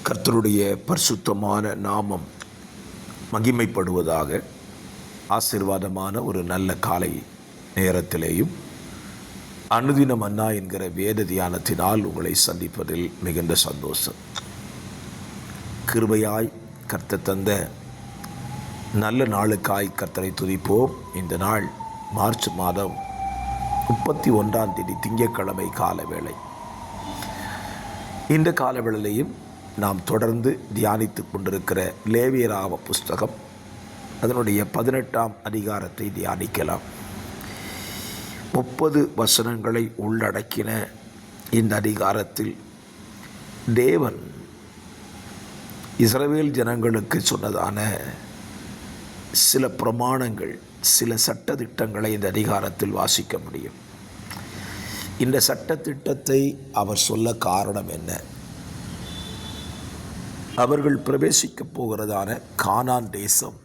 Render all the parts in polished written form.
கர்த்தருடைய பரிசுத்தமான நாமம் மகிமைப்படுவதாக. ஆசீர்வாதமான ஒரு நல்ல காலை நேரத்திலேயும் அனுதின மன்னா என்கிற வேத தியானத்தினால் உங்களை சந்திப்பதில் மிகுந்த சந்தோஷம். கிருபையாய் கர்த்தர் தந்த நல்ல நாளுக்காய் கர்த்தரை துதிப்போம். இந்த நாள் மார்ச் மாதம் 31 திங்கட்கிழமை கால வேளை. இந்த காலவேளையிலையும் நாம் தொடர்ந்து தியானித்து கொண்டிருக்கிற லேவியராகம புஸ்தகம் அதனுடைய 18ஆம் அதிகாரத்தை தியானிக்கலாம். 30 வசனங்களை உள்ளடக்கின இந்த அதிகாரத்தில் தேவன் இஸ்ரவேல் ஜனங்களுக்கு சொன்னதான சில பிரமாணங்கள், சில சட்டதிட்டங்களை இந்த அதிகாரத்தில் வாசிக்க முடியும். இந்த சட்டத்திட்டத்தை அவர் சொல்ல காரணம் என்ன? அவர்கள் பிரவேசிக்கப் போகிறதான கானான் தேசம்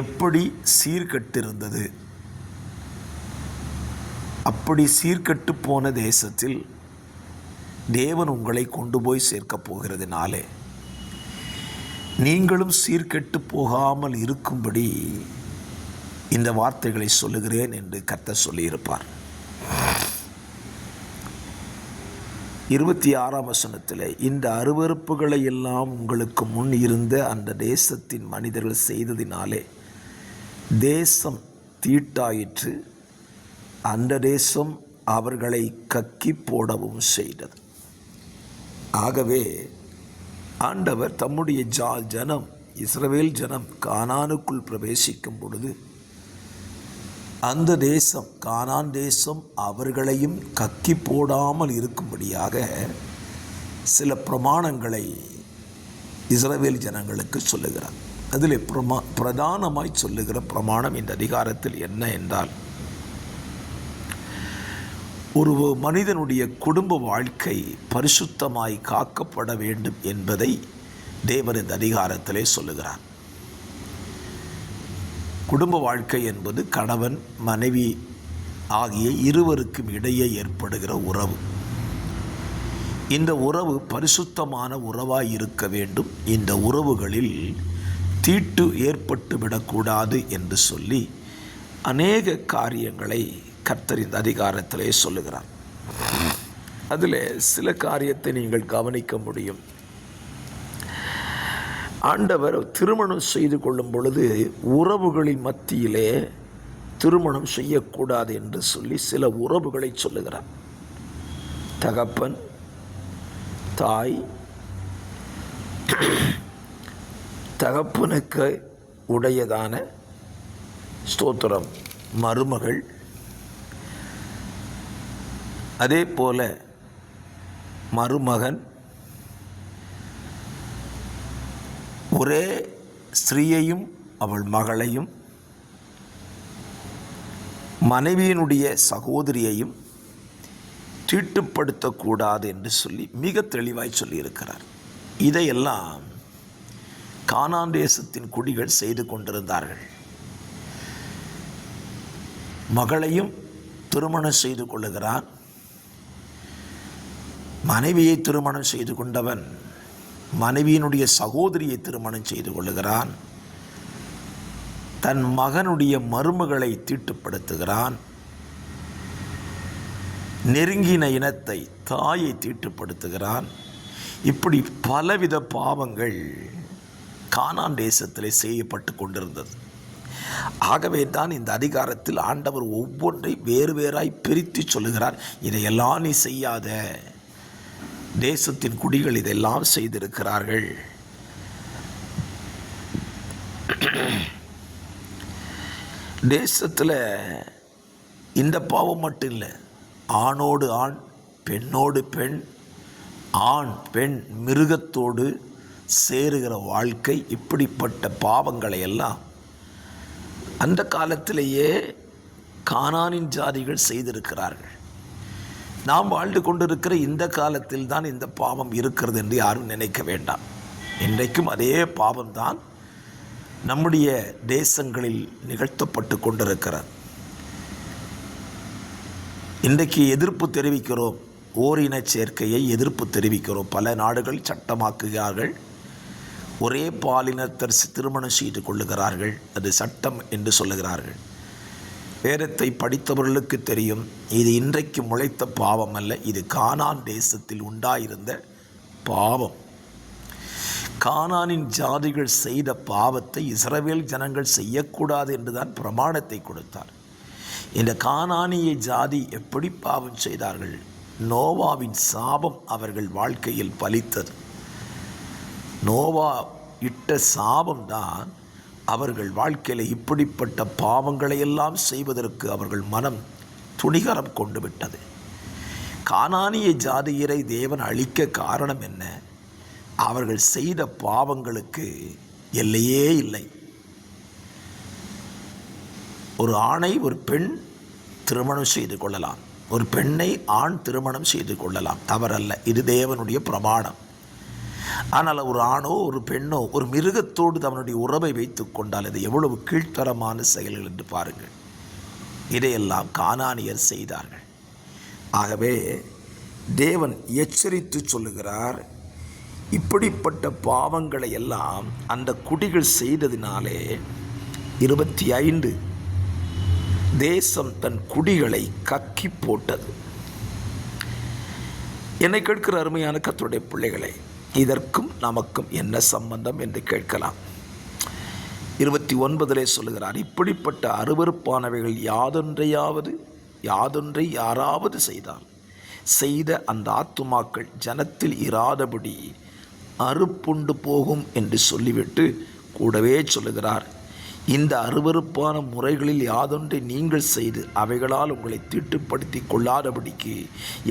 எப்படி சீர்கெட்டிருந்தது. அப்படி சீர்கெட்டு போன தேசத்தில் தேவன் உங்களை கொண்டு போய் சேர்க்கப் போகிறதுனாலே நீங்களும் சீர்கெட்டு போகாமல் இருக்கும்படி இந்த வார்த்தைகளை சொல்லுகிறேன் என்று கர்த்தர் சொல்லியிருப்பார். 26ஆம் வசனத்தில், இந்த அருவருப்புகளை எல்லாம் உங்களுக்கு முன் இருந்த அந்த தேசத்தின் மனிதர்கள் செய்ததினாலே தேசம் தீட்டாயிற்று, அந்த தேசம் அவர்களை கக்கி போடவும் செய்தது. ஆகவே ஆண்டவர் தம்முடைய ஜனம் இஸ்ரவேல் ஜனம் கானானுக்குள் பிரவேசிக்கும் பொழுது அந்த தேசம், கானான் தேசம், அவர்களையும் கக்கி போடாமல் இருக்கும்படியாக சில பிரமாணங்களை இஸ்ரவேல் ஜனங்களுக்கு சொல்லுகிறார். அதில் பிரதானமாய் சொல்லுகிற பிரமாணம் இந்த அதிகாரத்தில் என்ன என்றால், ஒரு மனிதனுடைய குடும்ப வாழ்க்கை பரிசுத்தமாய் காக்கப்பட வேண்டும் என்பதை தேவன் இந்த அதிகாரத்திலே சொல்லுகிறார். குடும்ப வாழ்க்கை என்பது கணவன் மனைவி ஆகிய இருவருக்கும் இடையே ஏற்படுகிற உறவு. இந்த உறவு பரிசுத்தமான உறவாய் இருக்க வேண்டும். இந்த உறவுகளில் தீட்டு ஏற்பட்டு விடக்கூடாது என்று சொல்லி அநேக காரியங்களை கர்த்தர் இந்த அதிகாரத்திலே சொல்லுகிறார். அதில் சில காரியத்தை நீங்கள் கவனிக்க முடியும். ஆண்டவர் திருமணம் செய்து கொள்ளும் பொழுது உறவுகளின் மத்தியிலே திருமணம் செய்யக்கூடாது என்று சொல்லி சில உறவுகளை சொல்லுகிறார். தகப்பன், தாய், தகப்பனுக்கு உடையதான ஸ்தோத்திரம் மருமகள், அதே போல மருமகன், ஒரே ஸ்திரீயையும் அவள் மகளையும் மனைவியினுடைய சகோதரியையும் தீட்டுப்படுத்தக்கூடாது என்று சொல்லி மிக தெளிவாய் சொல்லியிருக்கிறார். இதையெல்லாம் கானான் தேசத்தின் குடிகள் செய்து கொண்டிருந்தார்கள். மகளையும் திருமணம் செய்து கொள்ளுகிறான். மனைவியை திருமணம் செய்து கொண்டவன் மனைவியினுடைய சகோதரியை திருமணம் செய்து கொள்ளுகிறான். தன் மகனுடைய மருமகளை தீட்டுப்படுத்துகிறான். நெருங்கின இனத்தை, தாயை தீட்டுப்படுத்துகிறான். இப்படி பலவித பாவங்கள் கானான் தேசத்திலே செய்யப்பட்டு கொண்டிருந்தது. ஆகவே தான் இந்த அதிகாரத்தில் ஆண்டவர் ஒவ்வொன்றை வேறு வேறாய் பிரித்து சொல்லுகிறார். இதையெல்லாம் நீ செய்யாத, தேசத்தின் குடிகள் இதெல்லாம் செய்திருக்கிறார்கள். தேசத்தில் இந்த பாவம் மட்டும் இல்லை, ஆணோடு ஆண், பெண்ணோடு பெண், ஆண் பெண் மிருகத்தோடு சேருகிற வாழ்க்கை, இப்படிப்பட்ட பாவங்களை எல்லாம் அந்த காலத்திலேயே கானானின் ஜாதிகள் செய்திருக்கிறார்கள். நாம் வாழ்ந்து கொண்டிருக்கிற இந்த காலத்தில் தான் இந்த பாவம் இருக்கிறது என்று யாரும் நினைக்க வேண்டாம். இன்றைக்கும் அதே பாவம்தான் நம்முடைய தேசங்களில் நிகழ்த்தப்பட்டு கொண்டிருக்கிறது. இன்றைக்கு எதிர்ப்பு தெரிவிக்கிறோம். ஓரின சேர்க்கையை எதிர்ப்பு தெரிவிக்கிறோம். பல நாடுகள் சட்டமாக்குகிறார்கள். ஒரே பாலினத்தர் திருமணம் செய்து கொள்ளுகிறார்கள். அது சட்டம் என்று சொல்லுகிறார்கள். வேதத்தை படித்தவர்களுக்கு தெரியும், இது இன்றைக்கு முளைத்த பாவம் அல்ல. இது கானான் தேசத்தில் உண்டாயிருந்த பாவம். கானானின் ஜாதிகள் செய்த பாவத்தை இஸ்ரவேல் ஜனங்கள் செய்யக்கூடாது என்றுதான் பிரமாணத்தை கொடுத்தார். இந்த கானானிய ஜாதி எப்படி பாவம் செய்தார்கள்? நோவாவின் சாபம் அவர்கள் வாழ்க்கையில் பலித்தது. நோவா இட்ட சாபம்தான் அவர்கள் வாழ்க்கையில் இப்படிப்பட்ட பாவங்களை எல்லாம் செய்வதற்கு அவர்கள் மனம் துணிகரம் கொண்டு விட்டது. கானானிய ஜாதியரை தேவன் அழிக்க காரணம் என்ன? அவர்கள் செய்த பாவங்களுக்கு எல்லையே இல்லை. ஒரு ஆணை ஒரு பெண் திருமணம் செய்து கொள்ளலாம், ஒரு பெண்ணை ஆண் திருமணம் செய்து கொள்ளலாம், தவறல்ல. இது தேவனுடைய பிரமாணம். ஆனால் ஒரு ஆணோ ஒரு பெண்ணோ ஒரு மிருகத்தோடு தன்னுடைய உறவை வைத்து கொண்டால் அது எவ்வளவு கீழ்த்தரமான செயல்கள் என்று பாருங்கள். இதையெல்லாம் கானானியர் செய்தார்கள். ஆகவே தேவன் எச்சரித்து சொல்லுகிறார், இப்படிப்பட்ட பாவங்களை எல்லாம் அந்த குடிகள் செய்ததினாலே 25 தேசம் தன் குடிகளை கக்கி போட்டது. என்னை கேட்கிற அருமையான கர்த்தருடைய பிள்ளைகளை, இதற்கும் நமக்கும் என்ன சம்பந்தம் என்று கேட்கலாம். 29 சொல்லுகிறார், இப்படிப்பட்ட அருவருப்பானவைகள் யாதொன்றை யாராவது செய்த அந்த ஆத்துமாக்கள் ஜனத்தில் இராதபடி அறுப்புண்டு போகும் என்று சொல்லிவிட்டு கூடவே சொல்லுகிறார், இந்த அருவருப்பான முறைகளில் யாதொன்றை நீங்கள் செய்து அவைகளால் உங்களை தீட்டுப்படுத்தி கொள்ளாதபடிக்கு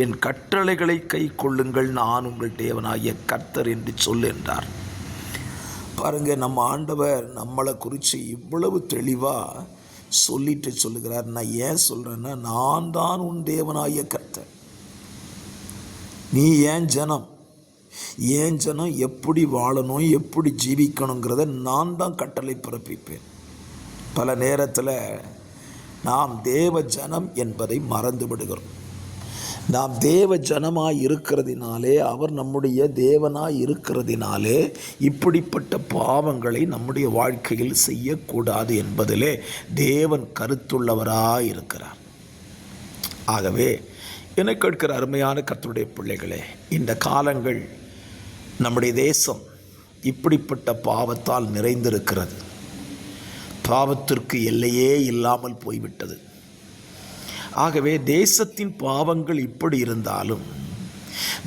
என் கட்டளைகளை கை கொள்ளுங்கள், நான் உங்கள் தேவனாகிய கர்த்தர் என்று சொல் என்றார். பாருங்க, நம்ம ஆண்டவர் நம்மளை குறித்து இவ்வளவு தெளிவாக சொல்லிட்டு சொல்லுகிறார். நான் ஏன் சொல்கிறேன்னா, நான் தான் உன் தேவனாகிய கர்த்தர். நீ ஏன் ஜனம் எப்படி வாழணும், எப்படி ஜீவிக்கணுங்கிறத நான் தான் கட்டளை பிறப்பிப்பேன். பல நேரத்தில் நாம் தேவ ஜனம் என்பதை மறந்து விடுகிறோம். நாம் தேவ ஜனமாய் இருக்கிறதினாலே, அவர் நம்முடைய தேவனாய் இருக்கிறதினாலே இப்படிப்பட்ட பாவங்களை நம்முடைய வாழ்க்கையில் செய்யக்கூடாது என்பதிலே தேவன் கருத்துள்ளவராய் இருக்கிறார். ஆகவே என்னை கேட்கிற அருமையான கர்த்தருடைய பிள்ளைகளே, இந்த காலங்கள் நம்முடைய தேசம் இப்படிப்பட்ட பாவத்தால் நிறைந்திருக்கிறது. பாவத்திற்கு எல்லையே இல்லாமல் போய்விட்டது. ஆகவே தேசத்தின் பாவங்கள் இப்படி இருந்தாலும்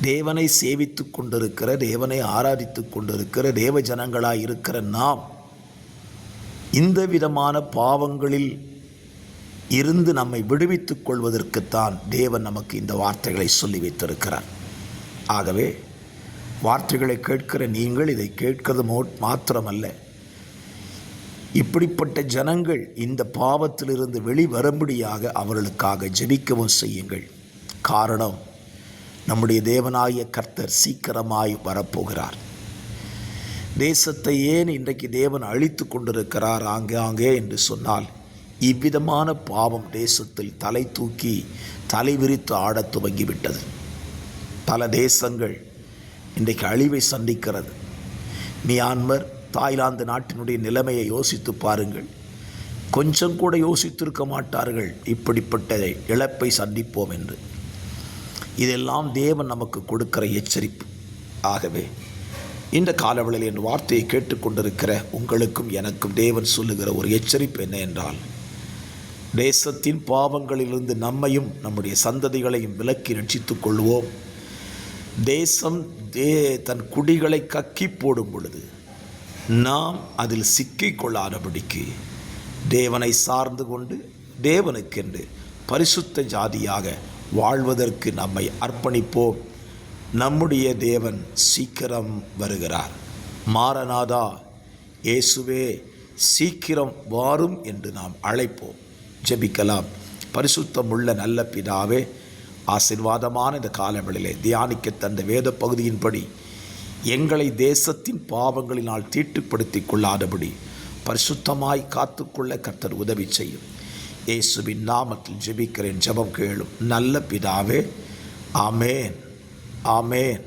தேவனை சேவித்து கொண்டிருக்கிற, தேவனை ஆராதித்து கொண்டிருக்கிற தேவ ஜனங்களாய் இருக்கிற நாம் இந்த விதமான பாவங்களில் இருந்து நம்மை விடுவித்துக் கொள்வதற்குத்தான் தேவன் நமக்கு இந்த வார்த்தைகளை சொல்லி வைத்திருக்கிறார். ஆகவே வார்த்தைகளை கேட்கிற நீங்கள் இதை கேட்கிறது மாத்திரமல்ல, இப்படிப்பட்ட ஜனங்கள் இந்த பாவத்திலிருந்து வெளிவரும்படியாக அவர்களுக்காக ஜெபிக்கவும் செய்யுங்கள். காரணம், நம்முடைய தேவனாகிய கர்த்தர் சீக்கிரமாய் வரப்போகிறார். தேசத்தை ஏன் இன்றைக்கு தேவன் அழித்து கொண்டிருக்கிறார் ஆங்கே என்று சொன்னால், இவ்விதமான பாவம் தேசத்தில் தலை தூக்கி தலை விரித்து ஆடத் துவங்கிவிட்டது. பல தேசங்கள் இன்றைக்கு அழிவை சந்திக்கிறது. மியான்மர், தாய்லாந்து நாட்டினுடைய நிலைமையை யோசித்து பாருங்கள். கொஞ்சம் கூட யோசித்திருக்க மாட்டார்கள் இப்படிப்பட்ட இழப்பை சந்திப்போம் என்று. இதெல்லாம் தேவன் நமக்கு கொடுக்கிற எச்சரிப்பு. ஆகவே இந்த காலவெளியில் என் வார்த்தையை கேட்டுக்கொண்டிருக்கிற உங்களுக்கும் எனக்கும் தேவன் சொல்லுகிற ஒரு எச்சரிப்பு என்ன என்றால், தேசத்தின் பாவங்களிலிருந்து நம்மையும் நம்முடைய சந்ததிகளையும் விலக்கி ரட்சித்துக் கொள்வோம். தேசம் தன் குடிகளை கக்கி போடும் பொழுது நாம் அதில் சிக்கிக்கொள்ளாதபடிக்கு தேவனை சார்ந்து கொண்டு தேவனுக்கென்று பரிசுத்த ஜாதியாக வாழ்வதற்கு நம்மை அர்ப்பணிப்போம். நம்முடைய தேவன் சீக்கிரம் வருகிறார். மாரநாதா, இயேசுவே சீக்கிரம் வாரும் என்று நாம் அழைப்போம். ஜெபிக்கலாம். பரிசுத்தமுள்ள நல்ல பிதாவே, ஆசீர்வாதமான இந்த காலவெளியிலே தியானிக்க தந்த வேத பகுதியின்படி எங்களை தேசத்தின் பாவங்களினால் தீட்டுப்படுத்தி கொள்ளாதபடி பரிசுத்தமாய் காத்துக்கொள்ள கர்த்தர் உதவி செய்யும். இயேசுவின் நாமத்தில் ஜெபிக்கிறேன், ஜெபம் கேளும் நல்ல பிதாவே, ஆமேன், ஆமேன்.